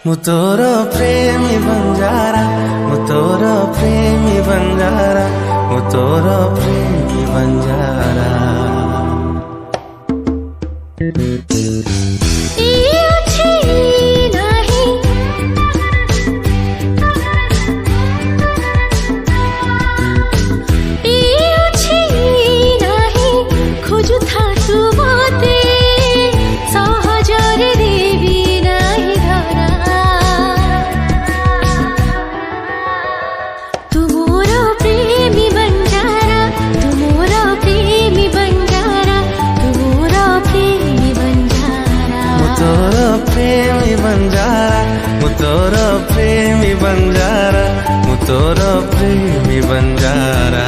ମୁଁ ତୋର ପ୍ରେମୀ ବଞ୍ଜାରା, ମୁଁ ତୋର ପ୍ରେମୀ ବଞ୍ଜାରା, ମୁଁ ତୋର ପ୍ରେମୀ ବଞ୍ଜାରା। ମୁଁ ତୋର ପ୍ରେମୀ ବଞ୍ଜାରା, ମୁଁ ତୋର ପ୍ରେମୀ ବଞ୍ଜାରା।